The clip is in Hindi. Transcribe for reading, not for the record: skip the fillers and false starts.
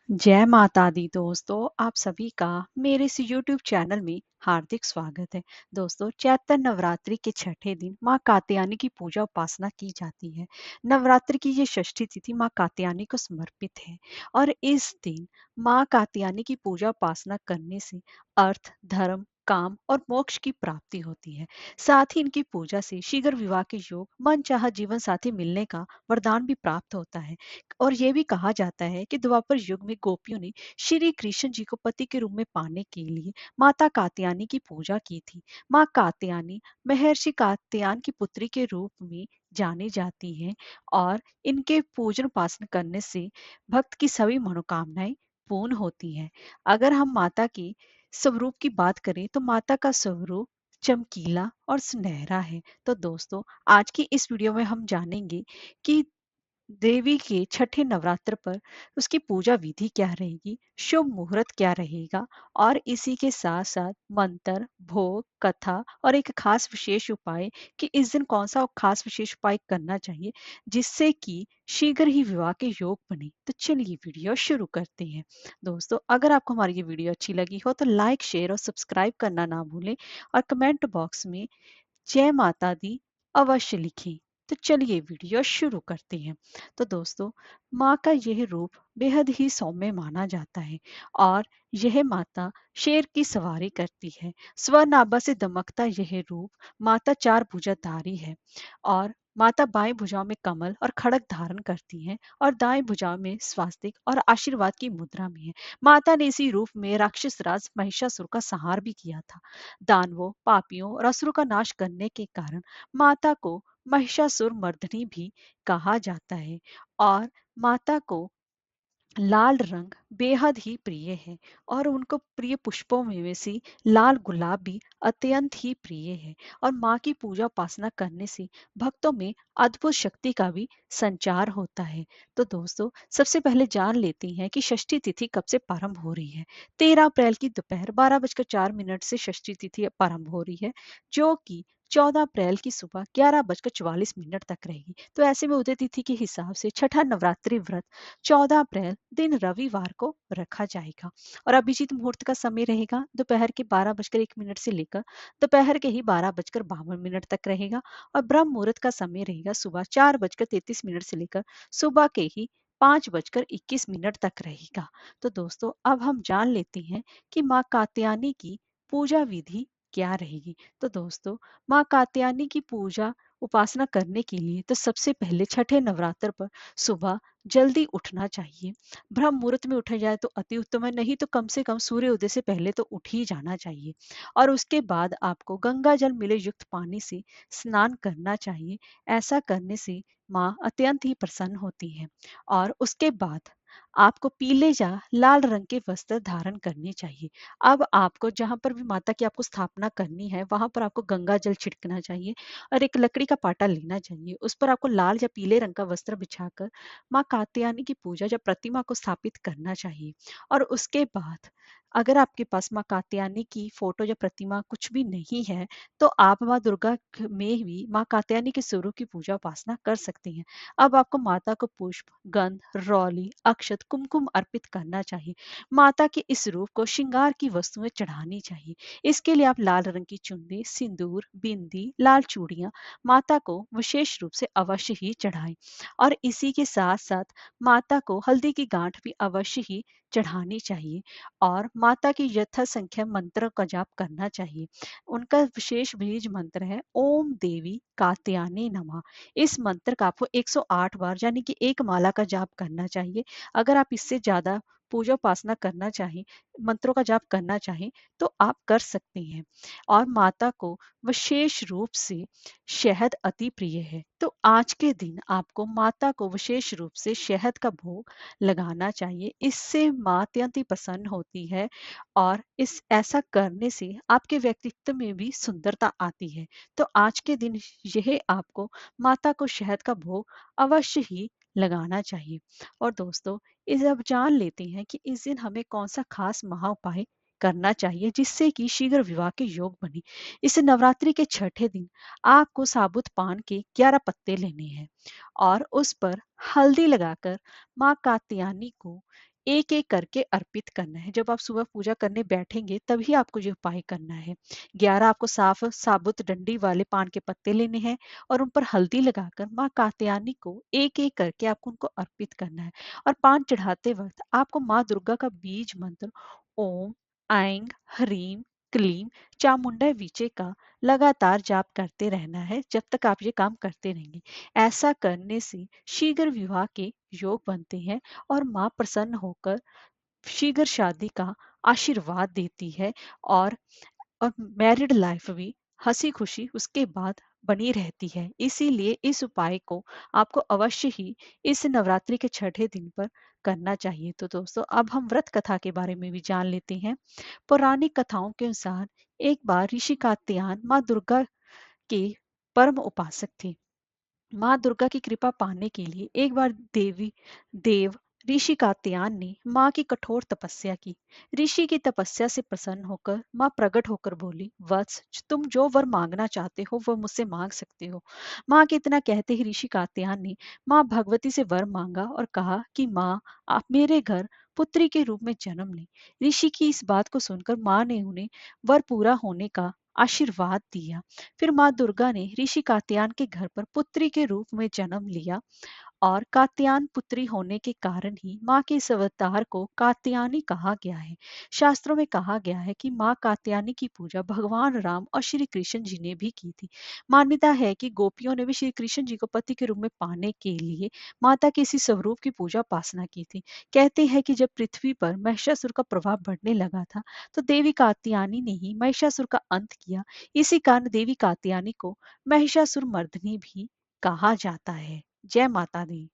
जय माता दी दोस्तों, आप सभी का मेरे इस YouTube चैनल में हार्दिक स्वागत है। दोस्तों, चैत्र नवरात्रि के छठे दिन माँ कात्यायनी की पूजा उपासना की जाती है। नवरात्रि की ये षष्ठी तिथि माँ कात्यायनी को समर्पित है और इस दिन माँ कात्यायनी की पूजा उपासना करने से अर्थ, धर्म, काम और मोक्ष की प्राप्ति होती है। साथ ही इनकी पूजा से शीघ्र विवाह के योग, मनचाहा जीवन साथी मिलने का वरदान भी प्राप्त होता है। और ये भी कहा जाता है कि द्वापर युग में गोपियों ने श्री कृष्ण जी को पति के रूप में पाने के लिए माता कात्यायनी की पूजा की थी। माँ कात्यायनी महर्षि कात्यायन की पुत्री के रूप में जानी जाती हैं और इनके पूजन उपासना करने से भक्त की सभी मनोकामनाएं पूर्ण होती हैं। अगर हम माता की स्वरूप की बात करें तो माता का स्वरूप चमकीला और सुनहरा है। तो दोस्तों, आज की इस वीडियो में हम जानेंगे कि देवी के छठे नवरात्र पर उसकी पूजा विधि क्या रहेगी, शुभ मुहूर्त क्या रहेगा और इसी के साथ साथ मंत्र, भोग, कथा और एक खास विशेष उपाय कि इस दिन कौन सा खास विशेष उपाय करना चाहिए जिससे कि शीघ्र ही विवाह के योग बने। तो चलिए वीडियो शुरू करते हैं। दोस्तों, अगर आपको हमारी ये वीडियो अच्छी लगी हो तो लाइक, शेयर और सब्सक्राइब करना ना भूलें और कमेंट बॉक्स में जय माता दी अवश्य लिखें। तो चलिए वीडियो शुरू करते हैं। तो दोस्तों, माँ का यह रूप बेहद ही सौम्य माना जाता है और यह माता शेर की सवारी करती है। स्वनाभा से दमकता यह रूप माता चार भुजाधारी है और माता बाएं भुजाओं में कमल और खड़ग धारण करती हैं और दाएं भुजाओं में स्वास्तिक और आशीर्वाद की मुद्रा में है। माता ने इसी रूप में राक्षस राज महिषासुर का संहार भी किया था। दानवों, पापियों और असुरों का नाश करने के कारण माता को महिषासुर मर्दिनी भी कहा जाता है और माता को लाल रंग बेहद ही प्रिय है और उनको प्रिय पुष्पों में से लाल गुलाब भी अत्यंत ही प्रिय है और माँ की पूजा उपासना करने से भक्तों में अद्भुत शक्ति का भी संचार होता है। तो दोस्तों, सबसे पहले जान लेते हैं कि षष्ठी तिथि कब से प्रारंभ हो रही है। 13 अप्रैल की दोपहर 12:04 से षष्ठी तिथि प्रारंभ हो रही है, जो कि 14 अप्रैल की सुबह 11:44 तक रहेगी। तो ऐसे में उदय तिथि के हिसाब से छठा नवरात्रि व्रत 14 अप्रैल दिन रविवार को रखा जाएगा और अभिजीत मुहूर्त का समय रहेगा दोपहर के 12:01 से लेकर दोपहर के ही 12:52 तक रहेगा और ब्रह्म मुहूर्त का समय रहेगा सुबह 4:33 से लेकर सुबह के ही 5:21 तक रहेगा। तो दोस्तों, अब हम जान लेते हैं कि माँ कात्यायनी की पूजा विधि क्या रहेगी। तो दोस्तों, माँ कात्यायनी की पूजा उपासना करने के लिए तो सबसे पहले छठे नवरात्र पर सुबह जल्दी उठना चाहिए। ब्रह्म मुहूर्त में उठा जाए तो अति उत्तम है, नहीं तो कम से कम सूर्य उदय से पहले तो उठ ही जाना चाहिए और उसके बाद आपको गंगा जल मिले युक्त पानी से स्नान करना चाहिए। ऐसा करने से माँ अत्यंत ही प्रसन्न होती है और उसके बाद आपको पीले या लाल रंग के वस्त्र धारण करने चाहिए। अब आपको जहां पर भी माता की आपको स्थापना करनी है वहां पर आपको गंगा जल छिड़कना चाहिए और एक लकड़ी का पाटा लेना चाहिए। उस पर आपको लाल या पीले रंग का वस्त्र बिछाकर माँ कात्यायनी की पूजा या प्रतिमा को स्थापित करना चाहिए और उसके बाद अगर आपके पास माँ कात्यायनी की फोटो या प्रतिमा कुछ भी नहीं है तो आप माँ दुर्गा में भी माँ कात्यायनी के स्वरूप की पूजा उपासना कर सकते हैं। अब आपको माता को पुष्प, गंध, रौली, अक्षत, कुमकुम अर्पित करना चाहिए। माता के इस रूप को श्रृंगार की वस्तुएं चढ़ानी चाहिए। इसके लिए आप लाल रंग की चुन्नी, सिंदूर, बिंदी, लाल चूड़ियां माता को विशेष रूप से अवश्य ही चढ़ाएं और इसी के साथ साथ माता को हल्दी की गांठ भी अवश्य ही चढ़ानी चाहिए और माता की यथा संख्या मंत्रों का जाप करना चाहिए। उनका विशेष बीज मंत्र है ओम देवी कात्यायनी नमः। इस मंत्र का आपको 108 बार यानी कि एक माला का जाप करना चाहिए। अगर आप इससे ज्यादा पूजा उपासना करना चाहें, मंत्रों का जाप करना चाहें तो आप कर सकते हैं और माता को विशेष रूप से शहद अति प्रिय है। तो आज के दिन आपको माता को विशेष रूप से शहद का भोग लगाना चाहिए। इससे माँ अत्यंत ही प्रसन्न होती है और इस ऐसा करने से आपके व्यक्तित्व में भी सुंदरता आती है। तो आज के दिन यह आपको माता को शहद का भोग अवश्य ही लगाना चाहिए। और दोस्तों, इस अब जान लेते हैं कि इस दिन हमें कौन सा खास महा उपाय करना चाहिए जिससे कि शीघ्र विवाह के योग बने। इस नवरात्रि के छठे दिन आपको साबुत पान के 11 पत्ते लेने हैं और उस पर हल्दी लगाकर माँ कात्यायनी को एक एक करके अर्पित करना है। जब आप सुबह पूजा करने बैठेंगे तभी आपको ये उपाय करना है। 11 आपको साफ साबुत डंडी वाले पान के पत्ते लेने हैं और उन पर हल्दी लगाकर माँ कात्यायनी को एक एक करके आपको उनको अर्पित करना है। और पान चढ़ाते वक्त आपको माँ दुर्गा का बीज मंत्र ओम ऐं ह्रीं क्लीं चामुंडा विचे का लगातार जाप करते रहना है जब तक आप ये काम करते रहेंगे। ऐसा करने से शीघ्र विवाह के योग बनते हैं और माँ प्रसन्न होकर शीघ्र शादी का आशीर्वाद देती है। और मैरिड लाइफ भी हंसी खुशी उसके बाद बनी रहती है। इसीलिए इस उपाय को आपको अवश्य ही इस नवरात्रि के छठे दिन पर करना चाहिए। तो दोस्तों अब हम व्रत कथा के बारे में भी जान लेते हैं। पौराणिक कथाओं के अनुसार एक बार ऋषि कात्यायन माँ दुर्गा के परम उपासक थे। माँ दुर्गा की कृपा पाने के लिए एक बार देव ऋषि कात्यायन ने माँ की कठोर तपस्या की। ऋषि की तपस्या से प्रसन्न होकर माँ प्रकट होकर बोली, वत्स तुम जो वर मांगना चाहते हो वह मुझसे मांग सकते हो। माँ के इतना कहते ही ऋषि कात्यायन ने माँ भगवती से वर मांगा और कहा कि माँ आप मेरे घर पुत्री के रूप में जन्म लें। ऋषि की इस बात को सुनकर माँ ने उन्हें वर पूरा होने का आशीर्वाद दिया। फिर माँ दुर्गा ने ऋषि कात्यायन के घर पर पुत्री के रूप में जन्म लिया और कात्यायन पुत्री होने के कारण ही माँ के इस अवतार को कात्यायनी कहा गया है। शास्त्रों में कहा गया है कि माँ कात्यायनी की पूजा भगवान राम और श्री कृष्ण जी ने भी की थी। मान्यता है कि गोपियों ने भी श्री कृष्ण जी को पति के रूप में पाने के लिए माता के इसी स्वरूप की पूजा उपासना की थी। कहते हैं कि जब पृथ्वी पर महिषासुर का प्रभाव बढ़ने लगा था तो देवी कात्यायनी ने ही महिषासुर का अंत किया। इसी कारण देवी कात्यायनी को महिषासुर मर्दिनी भी कहा जाता है। जय माता दी।